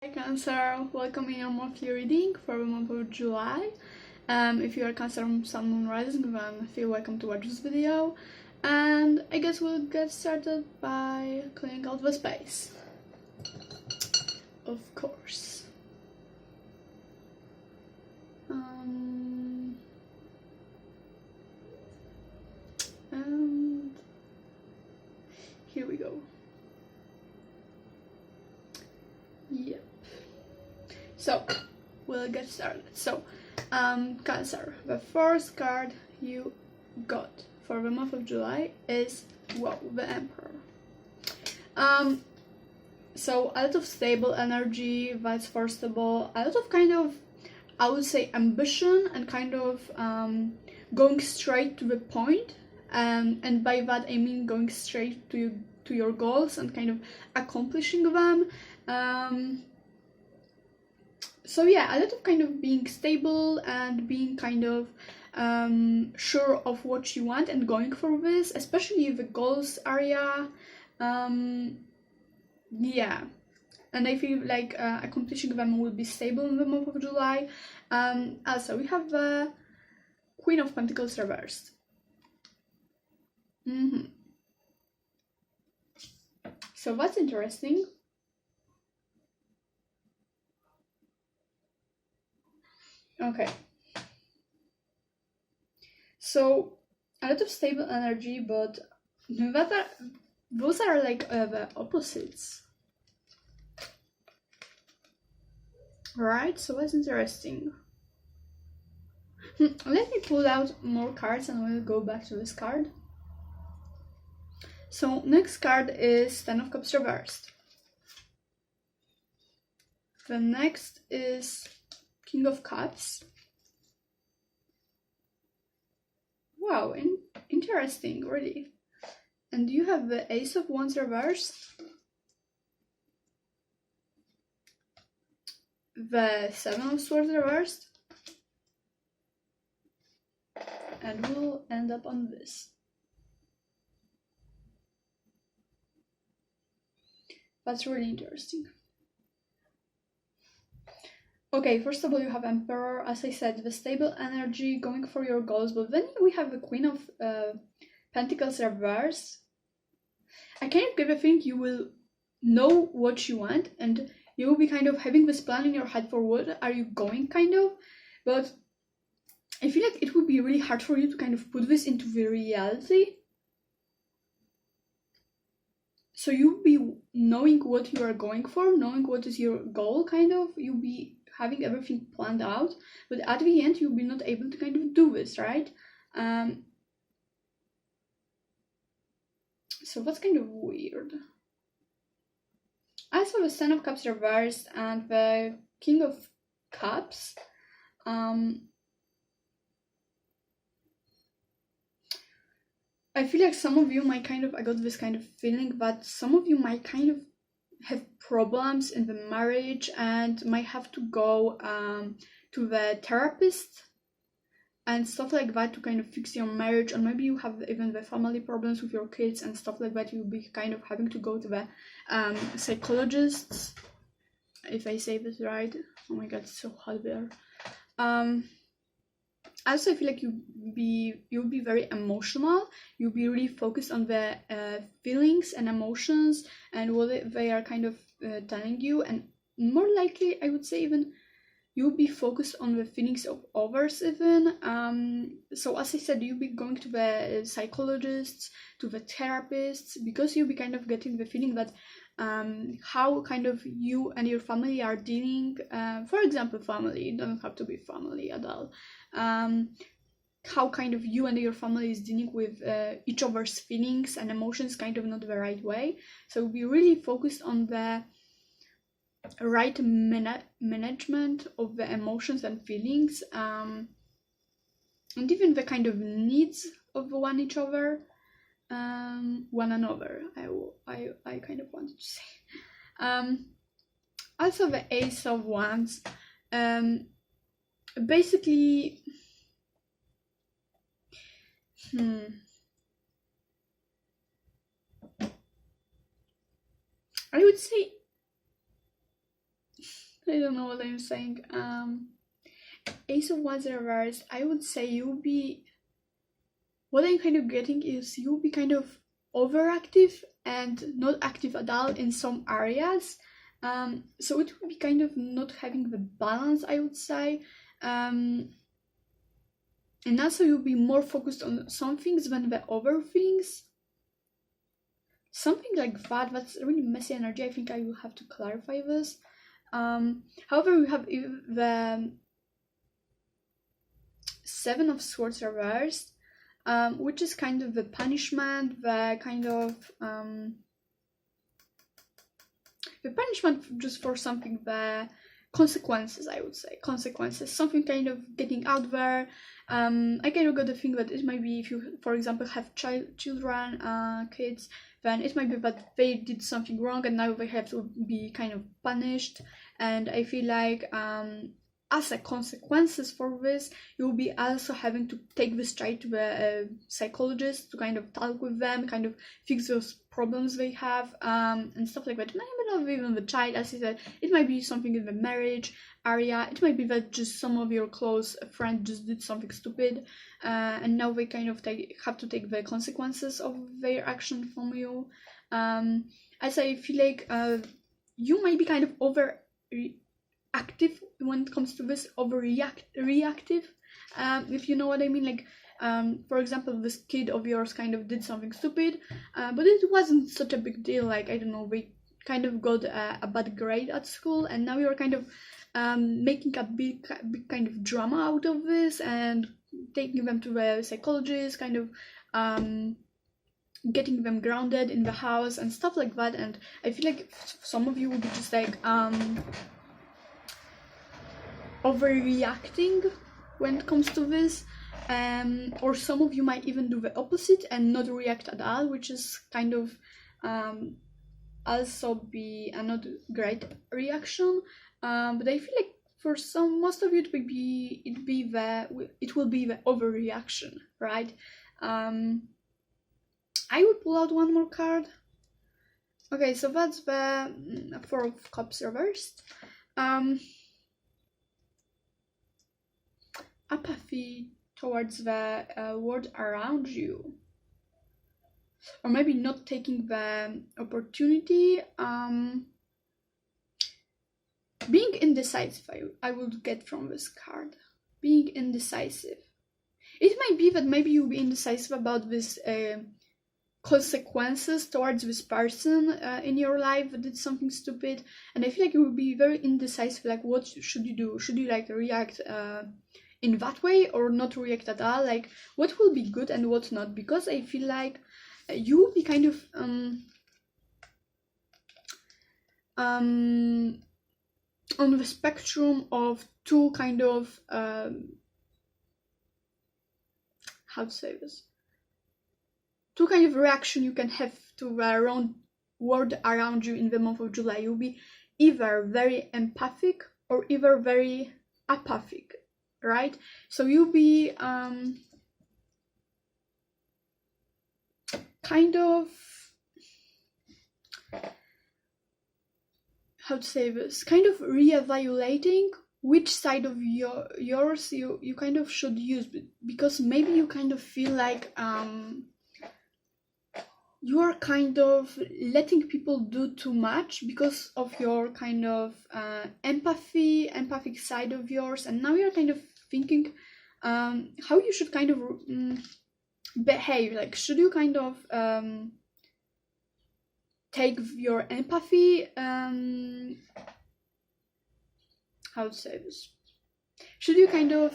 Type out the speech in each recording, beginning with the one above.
Hi Cancer, welcome in your monthly reading for the month of July. If you are Cancer Sun Moon Rising, then feel welcome to watch this video. And I guess we'll get started by cleaning out the space. Of course. And here we go. Yep. So, we'll get started. So, Cancer, the first card you got for the month of July is, wow, the Emperor. So a lot of stable energy, that's first of all, a lot of kind of, I would say, ambition and kind of going straight to the point. And by that I mean going straight to your goals and kind of accomplishing them. So yeah, a lot of kind of being stable and being kind of sure of what you want and going for this, especially the goals area. Yeah, and I feel like accomplishing them will be stable in the month of July. Also, we have the Queen of Pentacles reversed. So that's interesting. Okay. So a lot of stable energy, but those are like the opposites. Right, so that's interesting. Let me pull out more cards and we'll go back to this card. So next card is Ten of Cups reversed. The next is King of Cups. Wow, interesting, really. And you have the Ace of Wands reversed, the Seven of Swords reversed, and we'll end up on this. That's really interesting. Okay, first of all, you have Emperor, as I said, the stable energy, going for your goals, but then we have the Queen of Pentacles reversed. I kind of get a feeling you will know what you want and you will be kind of having this plan in your head for what are you going, kind of, but I feel like it would be really hard for you to kind of put this into the reality. So you'll be knowing what you are going for, knowing what is your goal, kind of, you'll be having everything planned out, but at the end you'll be not able to kind of do this, right? So that's kind of weird. I saw the Ten of Cups reversed and the King of Cups. I feel like some of you might kind of, I got this kind of feeling that some of you might kind of have problems in the marriage and might have to go to the therapist and stuff like that to kind of fix your marriage, or maybe you have even the family problems with your kids and stuff like that. You'll be kind of having to go to the psychologists, if I say this right. Oh my god, it's so hot there. Also, I feel like you'll be very emotional. You'll be really focused on the feelings and emotions and what they are kind of telling you, and more likely, I would say, even you'll be focused on the feelings of others even. So as I said, you'll be going to the psychologists, to the therapists, because you'll be kind of getting the feeling that how kind of you and your family are dealing, for example, family, it doesn't have to be family at all, how kind of you and your family is dealing with each other's feelings and emotions kind of not the right way. So be really focused on the right management of the emotions and feelings, and even the kind of needs of one another. I kind of wanted to say. Also the Ace of Wands. Basically, I would say I don't know what I'm saying. Ace of Wands reversed, I would say you'll be, what I'm kind of getting is you'll be kind of overactive and not active at all in some areas. So it would be kind of not having the balance, I would say. And also you'll be more focused on some things than the other things. Something like that. That's really messy energy. I think I will have to clarify this. However, we have the Seven of Swords reversed, which is kind of the punishment, the kind of the punishment just for something, the consequences, I would say. Consequences, something kind of getting out there. I kind of got the thing that it might be if you, for example, have children, kids, then it might be that they did something wrong and now they have to be kind of punished. And I feel like as a consequences for this, you'll be also having to take this child to the psychologist to kind of talk with them, kind of fix those problems they have, and stuff like that. Maybe not even the child, as I said, it might be something in the marriage area. It might be that just some of your close friends just did something stupid, and now they kind of have to take the consequences of their action from you. As I feel like you might be kind of active when it comes to this, reactive, if you know what I mean. Like, for example, this kid of yours kind of did something stupid, but it wasn't such a big deal. Like, I don't know, they kind of got a bad grade at school, and now you're kind of making a big kind of drama out of this and taking them to the psychologist, kind of getting them grounded in the house and stuff like that. And I feel like some of you will be just like overreacting when it comes to this, or some of you might even do the opposite and not react at all, which is kind of also be a not great reaction. But I feel like for most of you it will be the overreaction, right? I would pull out one more card. Okay, so that's the Four of Cups reversed. Apathy towards the world around you, or maybe not taking the opportunity. Being indecisive, I would get from this card. Being indecisive. It might be that maybe you'll be indecisive about this consequences towards this person in your life that did something stupid, and I feel like you will be very indecisive. Like, what should you do? Should you like react in that way or not react at all? Like, what will be good and what not? Because I feel like you will be kind of on the spectrum of two kind of how to say this, two kind of reaction you can have to the world around you in the month of July. You'll be either very empathic or either very apathic, right? So you'll be kind of, how to say this, kind of reevaluating which side of yours you kind of should use, because maybe you kind of feel like you are kind of letting people do too much because of your kind of empathic side of yours, and now you're kind of thinking how you should kind of behave. Like, should you kind of take your empathy, how to say this, should you kind of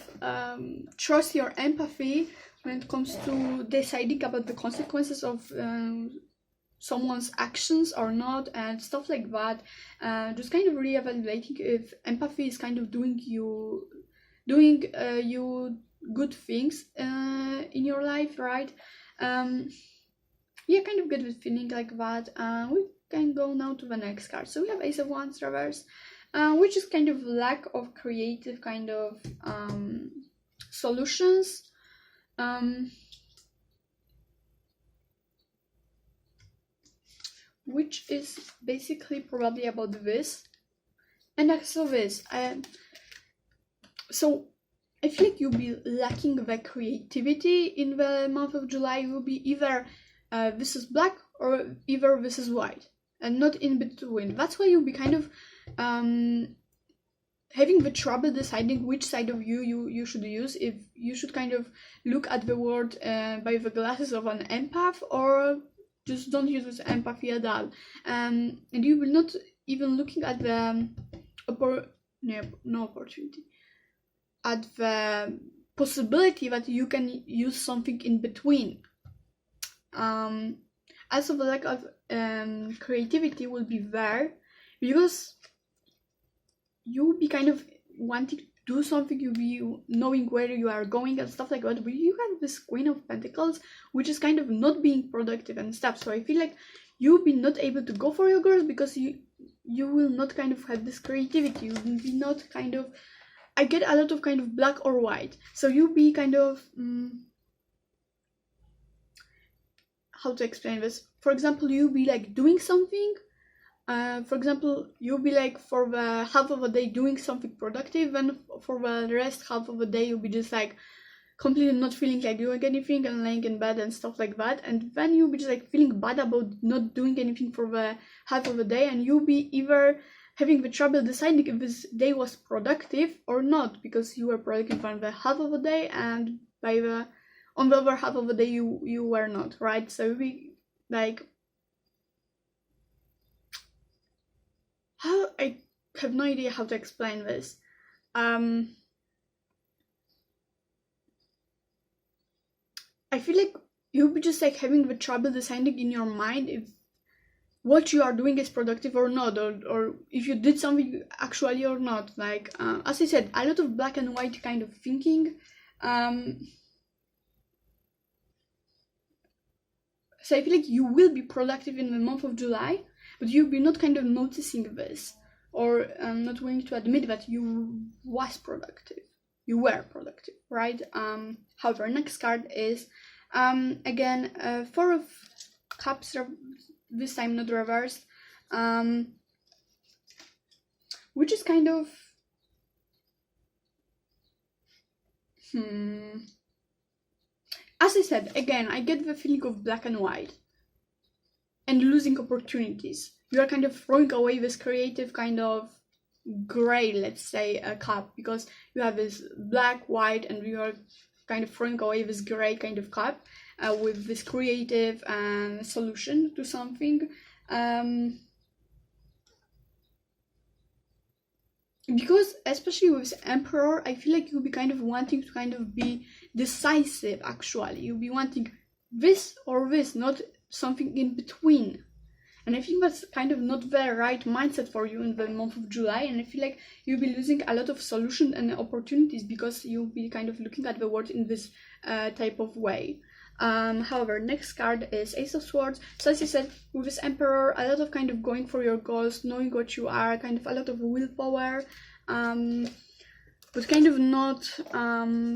trust your empathy when it comes to deciding about the consequences of someone's actions or not, and stuff like that. Just kind of reevaluating if empathy is kind of doing you good things in your life, right? Yeah, kind of get with feeling like that. We can go now to the next card. So we have Ace of Wands reverse, which is kind of lack of creative kind of solutions. Which is basically probably about this. And also this, so I feel like you'll be lacking the creativity in the month of July. You'll be either this is black or either this is white, and not in between. That's why you'll be kind of having the trouble deciding which side of you should use. If you should kind of look at the world by the glasses of an empath, or just don't use this empathy at all. And you will not even looking at the opportunity, at the possibility that you can use something in between. Also, the lack of creativity will be there because you'll be kind of wanting to do something, you'll be knowing where you are going and stuff like that, but you have this Queen of Pentacles, which is kind of not being productive and stuff. So I feel like you'll be not able to go for your goals because you will not kind of have this creativity. You will be not kind of, I get a lot of kind of black or white. So you'll be kind of, how to explain this? For example, you'll be like doing something. For example, you'll be like for the half of a day doing something productive, and for the rest half of the day you'll be just like completely not feeling like doing anything and laying in bed and stuff like that. And then you'll be just like feeling bad about not doing anything for the half of the day, and you'll be either having the trouble deciding if this day was productive or not, because you were productive on the half of the day, and on the other half of the day you were not, right? So you'll be like, I have no idea how to explain this. I feel like you'll be just like having the trouble deciding in your mind if what you are doing is productive or not, or if you did something actually or not. Like, as I said, a lot of black and white kind of thinking. So I feel like you will be productive in the month of July, but you'll be not kind of noticing this, or not willing to admit that you were productive, right? However, next card is again Four of Cups, this time not reversed, which is kind of as I said, again, I get the feeling of black and white and losing opportunities. You are kind of throwing away this creative kind of gray, let's say, a cup, because you have this black, white, and you are kind of throwing away this gray kind of cup with this creative solution to something. Because especially with Emperor, I feel like you'll be kind of wanting to kind of be decisive. Actually, you'll be wanting this or this, not something in between. And I think that's kind of not the right mindset for you in the month of July. And I feel like you'll be losing a lot of solutions and opportunities because you'll be kind of looking at the world in this type of way. However, next card is Ace of Swords. So as I said, with this Emperor, a lot of kind of going for your goals, knowing what you are, kind of a lot of willpower, but kind of not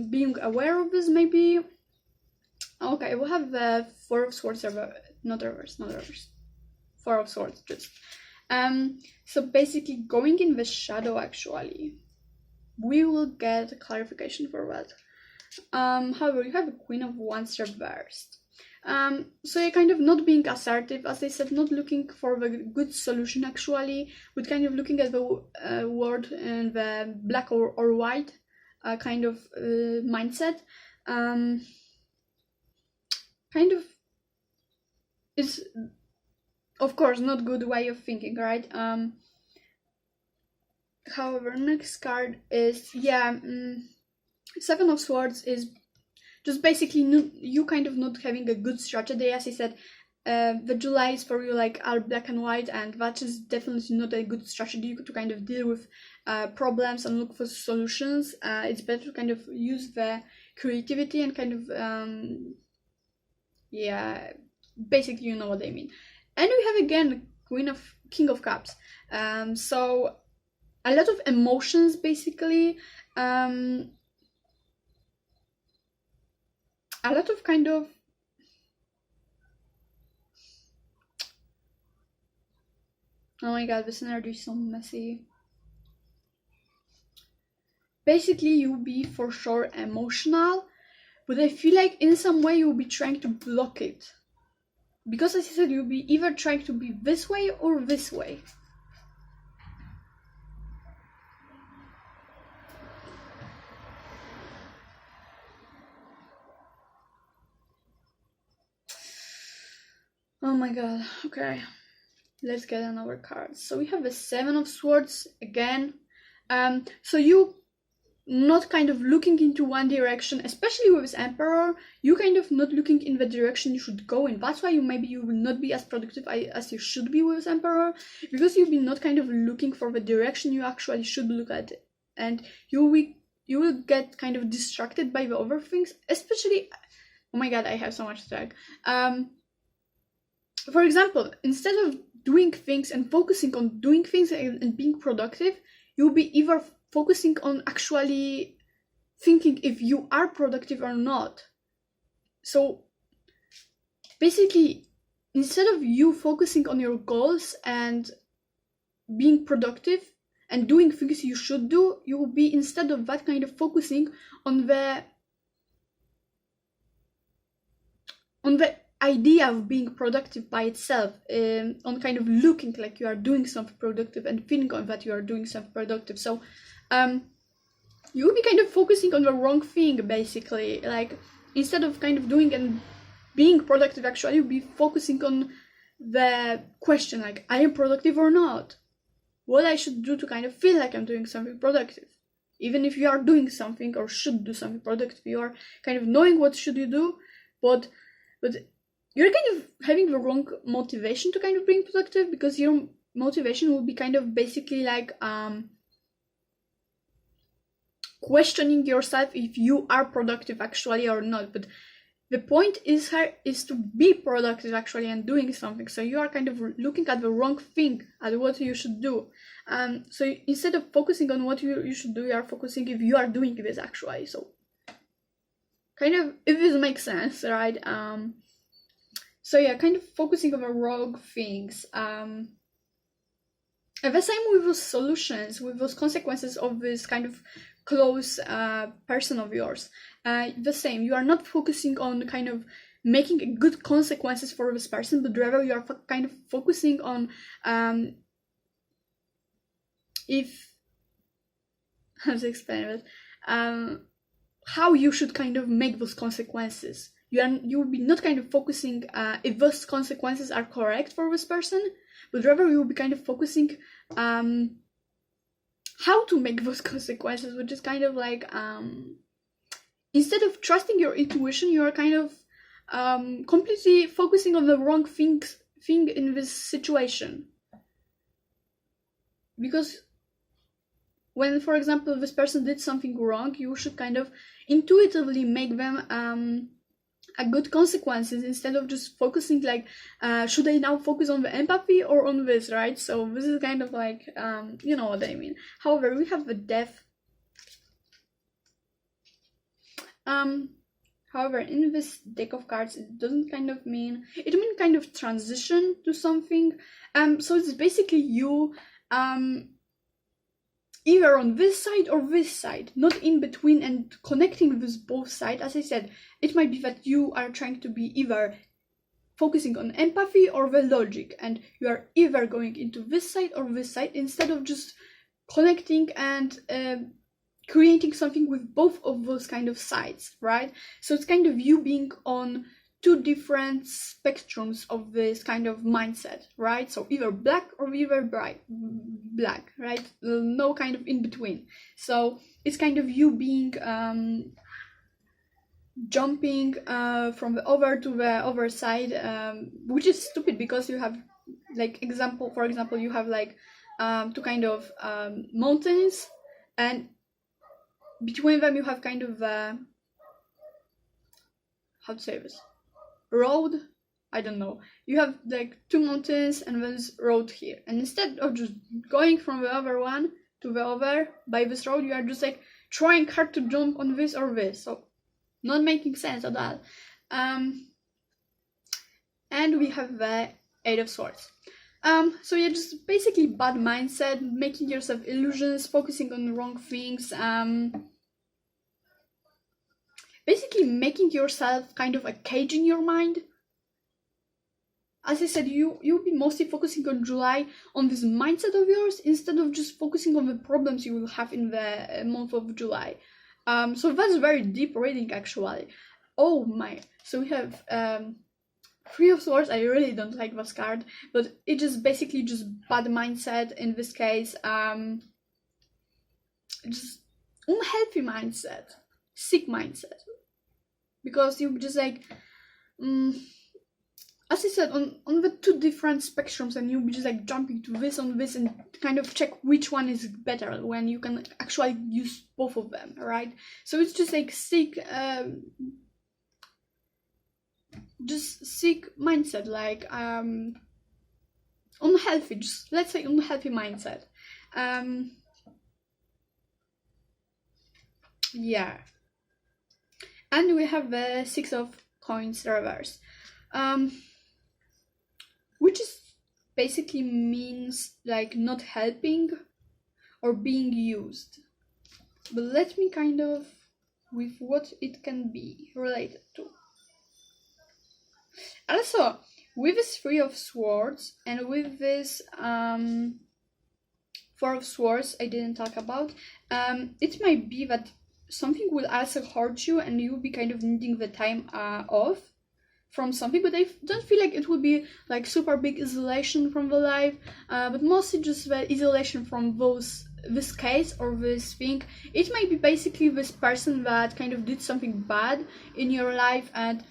being aware of this, maybe. Okay, we'll have the Four of Swords, not reverse. Four of Swords, just. So basically going in the shadow, actually. We will get a clarification for that. However, you have a Queen of Wands reversed. So you're kind of not being assertive, as I said, not looking for the good solution actually, but kind of looking at the world in the black or white kind of mindset. Kind of is, of course, not good way of thinking, right? However, next card is, Seven of Swords is just basically you kind of not having a good strategy. As I said, the July is for you like all black and white, and that is definitely not a good strategy to kind of deal with problems and look for solutions. It's better to kind of use the creativity and kind of basically you know what I mean. And we have again King of Cups. So a lot of emotions basically. A lot of kind of oh my god, this energy is so messy. basically you'll be for sure emotional, but I feel like in some way you'll be trying to block it. Because as I said, you'll be either trying to be this way or this way. Oh my god, okay. Let's get another card. So we have the Seven of Swords again. So you not kind of looking into one direction, especially with this Emperor, you kind of not looking in the direction you should go in. That's why you will not be as productive as you should be with this Emperor, because you'll be not kind of looking for the direction you actually should look at, and you will get kind of distracted by the other things, especially, oh my god, I have so much drag. For example, instead of doing things and focusing on doing things and being productive, you'll be either focusing on actually thinking if you are productive or not. So basically, instead of you focusing on your goals and being productive and doing things you should do, you will be, instead of that, kind of focusing on the idea of being productive by itself, on kind of looking like you are doing something productive and feeling on that you are doing something productive. So you will be kind of focusing on the wrong thing, basically. Like, instead of kind of doing and being productive, actually you'll be focusing on the question, like, I am productive or not? What I should do to kind of feel like I'm doing something productive. Even if you are doing something or should do something productive, you are kind of knowing what should you do, but you're kind of having the wrong motivation to kind of being productive, because your motivation will be kind of basically like questioning yourself if you are productive actually or not. But the point is to be productive actually and doing something. So you are kind of looking at the wrong thing, at what you should do. So instead of focusing on what you should do, you are focusing if you are doing this actually. So kind of, if this makes sense, right? So yeah, kind of focusing on the wrong things. And the same with those solutions, with those consequences of this kind of close person of yours. The same, you are not focusing on kind of making good consequences for this person, but rather you are kind of focusing on if, how to explain it, how you should kind of make those consequences. You will be not kind of focusing if those consequences are correct for this person, but rather you will be kind of focusing how to make those consequences, which is kind of like, instead of trusting your intuition, you are kind of completely focusing on the wrong thing in this situation. Because when, for example, this person did something wrong, you should kind of intuitively make them a good consequences, instead of just focusing like, should I now focus on the empathy or on this, right? So this is kind of like, you know what I mean. However, we have the Death. However, in this deck of cards, it doesn't kind of mean, it means kind of transition to something. So it's basically you either on this side or this side, not in between, and connecting with both sides. As I said, it might be that you are trying to be either focusing on empathy or the logic, and you are either going into this side or this side, instead of just connecting and creating something with both of those kind of sides, right? So it's kind of you being on two different spectrums of this kind of mindset, right? So either black or either black, right? No kind of in between. So it's kind of you being jumping from the over to the other side, which is stupid, because you have, like, for example, you have like two kind of mountains, and between them you have kind of how to say this, road, I don't know, you have like two mountains and there's road here, and instead of just going from the other one to the other by this road, you are just like trying hard to jump on this or this, so not making sense at all. And we have the Eight of Swords. So yeah, just basically bad mindset, making yourself illusions, focusing on the wrong things, basically making yourself kind of a cage in your mind. As I said, you'll be mostly focusing on July, on this mindset of yours, instead of just focusing on the problems you will have in the month of July. So that's very deep reading actually. Oh my! So we have Three of Swords. I really don't like this card, but it just basically just bad mindset in this case. Just unhealthy mindset, sick mindset, because you just like. As I said, on the two different spectrums, and you'll be just like jumping to this on this and kind of check which one is better when you can actually use both of them, right? So it's just like sick, just sick mindset, like unhealthy, just let's say unhealthy mindset. Yeah. And we have the Six of Coins reverse. Which is basically means like not helping or being used. But let me kind of with what it can be related to. Also, with this Three of Swords and with this Four of Swords I didn't talk about, it might be that something will also hurt you and you'll be kind of needing the time off from something, but I don't feel like it would be like super big isolation from the life, but mostly just the isolation from this case or this thing. It might be basically this person that kind of did something bad in your life and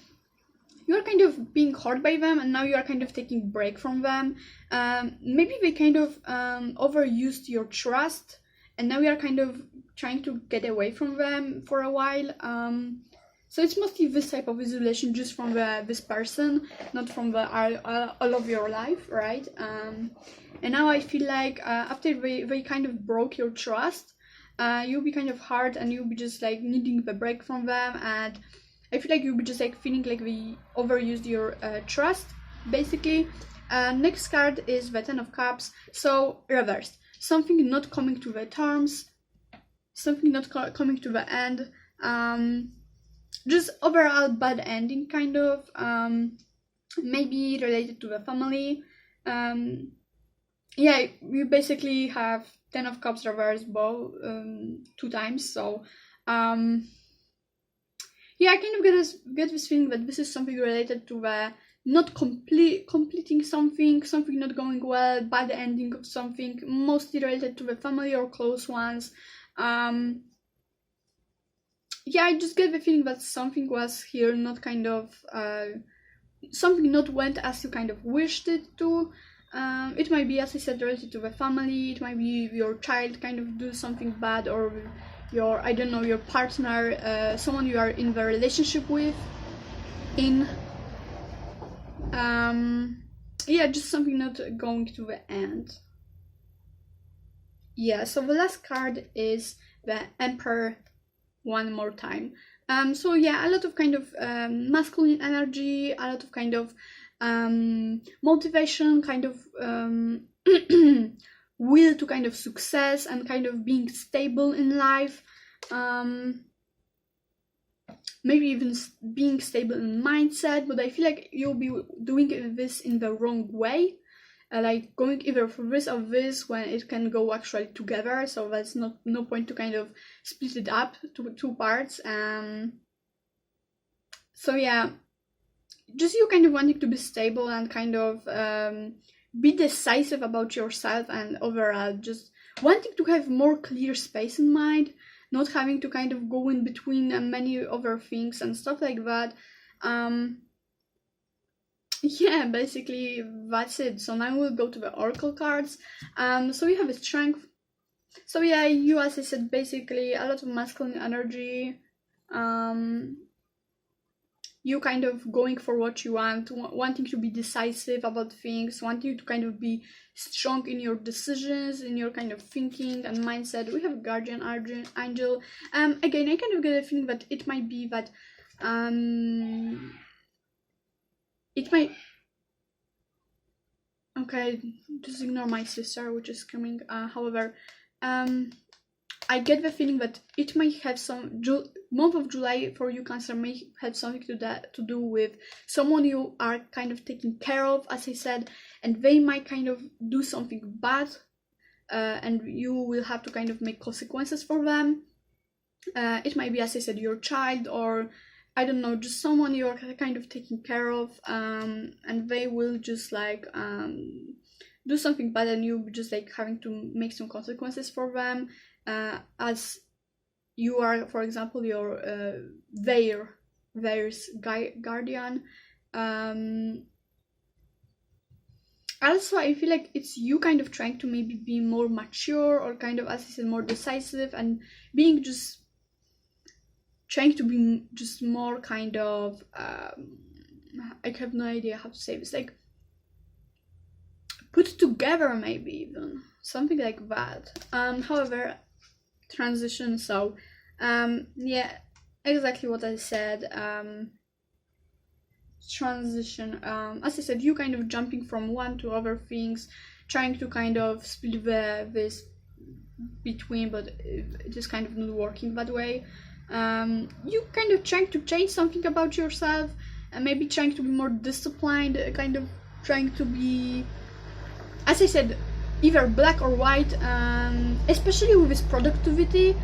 you're kind of being hurt by them, and now you are kind of taking a break from them. Maybe they kind of overused your trust, and now you are kind of trying to get away from them for a while. So it's mostly this type of isolation just from this person, not from the all of your life, right? And now I feel like after they kind of broke your trust, you'll be kind of hard and you'll be just like needing the break from them, and I feel like you'll be just like feeling like they overused your trust, basically. Next card is the Ten of Cups, so reversed. Something not coming to the terms, something not coming to the end. Just overall bad ending, kind of. Maybe related to the family. Yeah, you basically have Ten of Cups reversed both 2 times, so yeah, I kind of get this feeling that this is something related to the not completing something not going well, bad ending of something, mostly related to the family or close ones. Yeah, I just get the feeling that something was here not kind of something not went as you kind of wished it to. It might be, as I said, related to the family. It might be your child kind of do something bad, or your, I don't know, your partner, someone you are in the relationship with. Yeah, just something not going to the end. Yeah, so the last card is the Emperor one more time. So yeah, a lot of kind of masculine energy, a lot of kind of motivation, kind of will to kind of success and kind of being stable in life. Maybe even being stable in mindset, but I feel like you'll be doing this in the wrong way. Like going either for this or this when it can go actually together, so that's no point to kind of split it up to 2 parts. So yeah, just you kind of wanting to be stable and kind of be decisive about yourself, and overall just wanting to have more clear space in mind, not having to kind of go in between many other things and stuff like that. Yeah, basically that's it. So now we'll go to the oracle cards. So we have a strength. So yeah, you, as I said, basically a lot of masculine energy. You kind of going for what you want, wanting to be decisive about things, wanting to kind of be strong in your decisions, in your kind of thinking and mindset. We have a guardian angel. Again, I kind of get a feeling that it might be that it might Okay, just ignore my sister, which is coming. However, I get the feeling that it may have some month of July for you, Cancer, may have something to do with someone you are kind of taking care of, as I said, and they might kind of do something bad, and you will have to kind of make consequences for them. It might be, as I said, your child, or I don't know, just someone you're kind of taking care of, and they will just like do something bad, and you just like having to make some consequences for them, as you are, for example, your their guardian. Also, I feel like it's you kind of trying to maybe be more mature, or kind of, as I said, more decisive, and being just trying to be just more kind of I have no idea how to say this, like put together, maybe even something like that. However, transition, so yeah, exactly what I said. Transition, as I said, you kind of jumping from one to other things, trying to kind of split this between, but it is kind of not working that way. You kind of trying to change something about yourself, and maybe trying to be more disciplined, kind of trying to be, as I said, either black or white, especially with this productivity,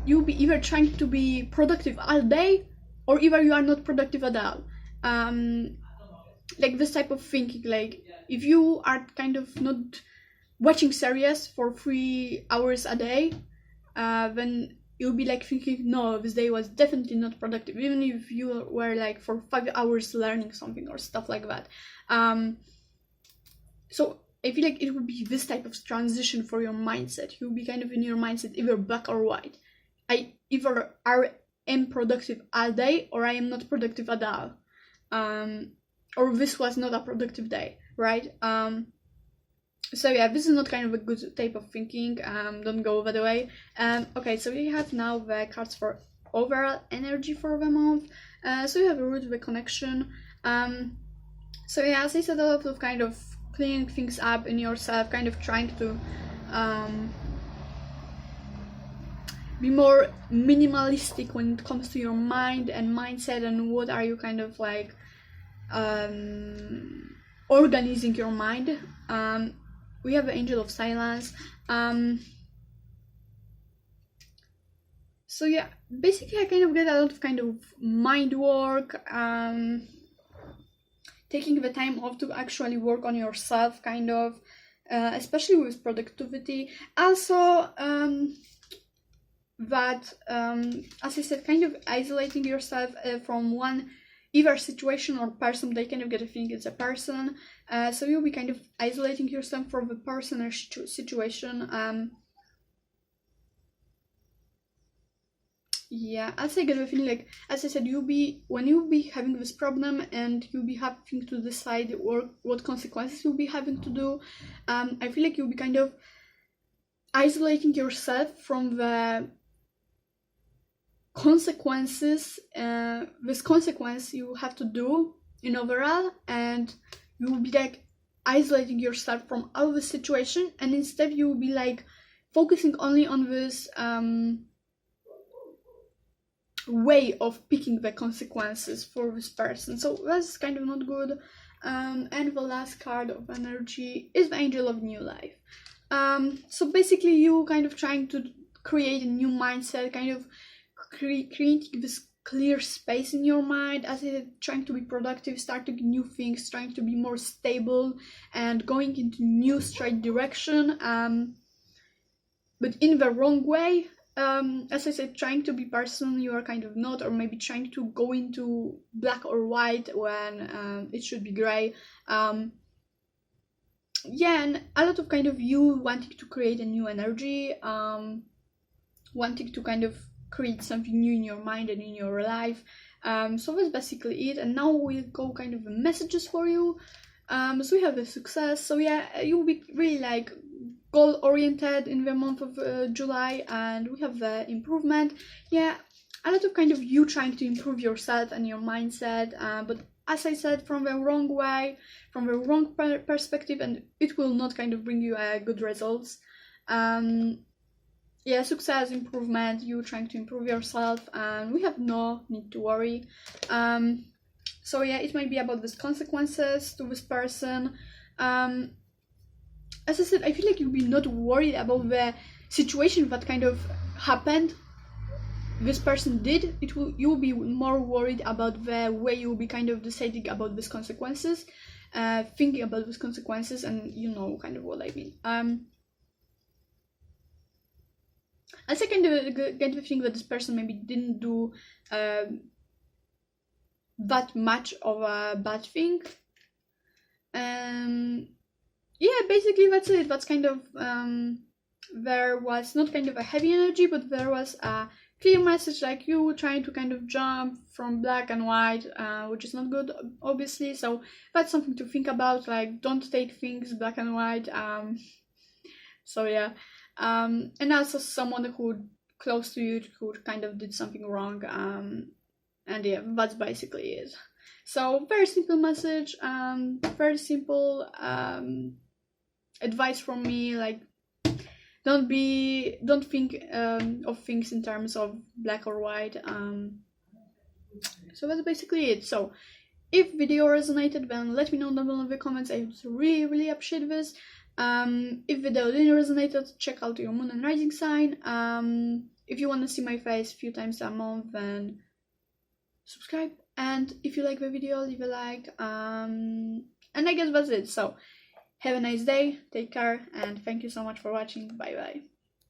you'll be either trying to be productive all day, or either you are not productive at all. Like this type of thinking, like if you are kind of not watching series for 3 hours a day, then you'll be like thinking, no, this day was definitely not productive, even if you were like for 5 hours learning something or stuff like that. So I feel like it would be this type of transition for your mindset. You'll be kind of in your mindset either black or white. I either am productive all day, or I am not productive at all, or this was not a productive day, right? So yeah, this is not kind of a good type of thinking. Don't go that way. Okay, so we have now the cards for overall energy for the month. So you have a root, the connection. So yeah, as I said, a lot of kind of cleaning things up in yourself, kind of trying to be more minimalistic when it comes to your mind and mindset, and what are you kind of like organizing your mind. We have the Angel of Silence. So yeah, basically I kind of get a lot of kind of mind work, taking the time off to actually work on yourself, kind of, especially with productivity. Also, that, as I said, kind of isolating yourself from one either situation or person. They kind of get a feeling it's a person, so you'll be kind of isolating yourself from the person or situation. Yeah, as I get the feeling, like, as I said, when you'll be having this problem, and you'll be having to decide what consequences you'll be having to do, I feel like you'll be kind of isolating yourself from the consequences, this consequence you have to do in overall, and you will be like isolating yourself from all the situation, and instead you will be like focusing only on this way of picking the consequences for this person. So that's kind of not good. And the last card of energy is the Angel of New Life. So basically you kind of trying to create a new mindset, kind of creating this clear space in your mind, as I said, trying to be productive, starting new things, trying to be more stable, and going into new straight direction, but in the wrong way. As I said, trying to be person you are kind of not, or maybe trying to go into black or white when it should be gray. Yeah, and a lot of kind of you wanting to create a new energy, wanting to kind of create something new in your mind and in your life. So that's basically it. And now we'll go kind of the messages for you. So we have the success. So yeah, you'll be really like goal oriented in the month of July, and we have the improvement. Yeah, a lot of kind of you trying to improve yourself and your mindset, but as I said, from the wrong way, from the wrong perspective, and it will not kind of bring you good results. Yeah, success, improvement, you trying to improve yourself, and we have no need to worry. So yeah, it might be about these consequences to this person. As I said, I feel like you'll be not worried about the situation that kind of happened, this person did. You'll be more worried about the way you'll be kind of deciding about these consequences, thinking about these consequences, and you know kind of what I mean. I kind of get the feeling that this person maybe didn't do that much of a bad thing. Yeah, basically that's it. That's kind of there was not kind of a heavy energy, but there was a clear message, like you trying to kind of jump from black and white, which is not good, obviously. So that's something to think about. Like, don't take things black and white. So yeah. And also someone who close to you who kind of did something wrong, and yeah, that's basically it. So very simple message, very simple advice from me, like don't think of things in terms of black or white. So that's basically it. So if video resonated, then let me know down below in the comments. I would really appreciate this. If video didn't resonate, check out your moon and rising sign. If you want to see my face a few times a month, then subscribe. And if you like the video, leave a like. And I guess that's it. So have a nice day, take care, and thank you so much for watching. Bye bye.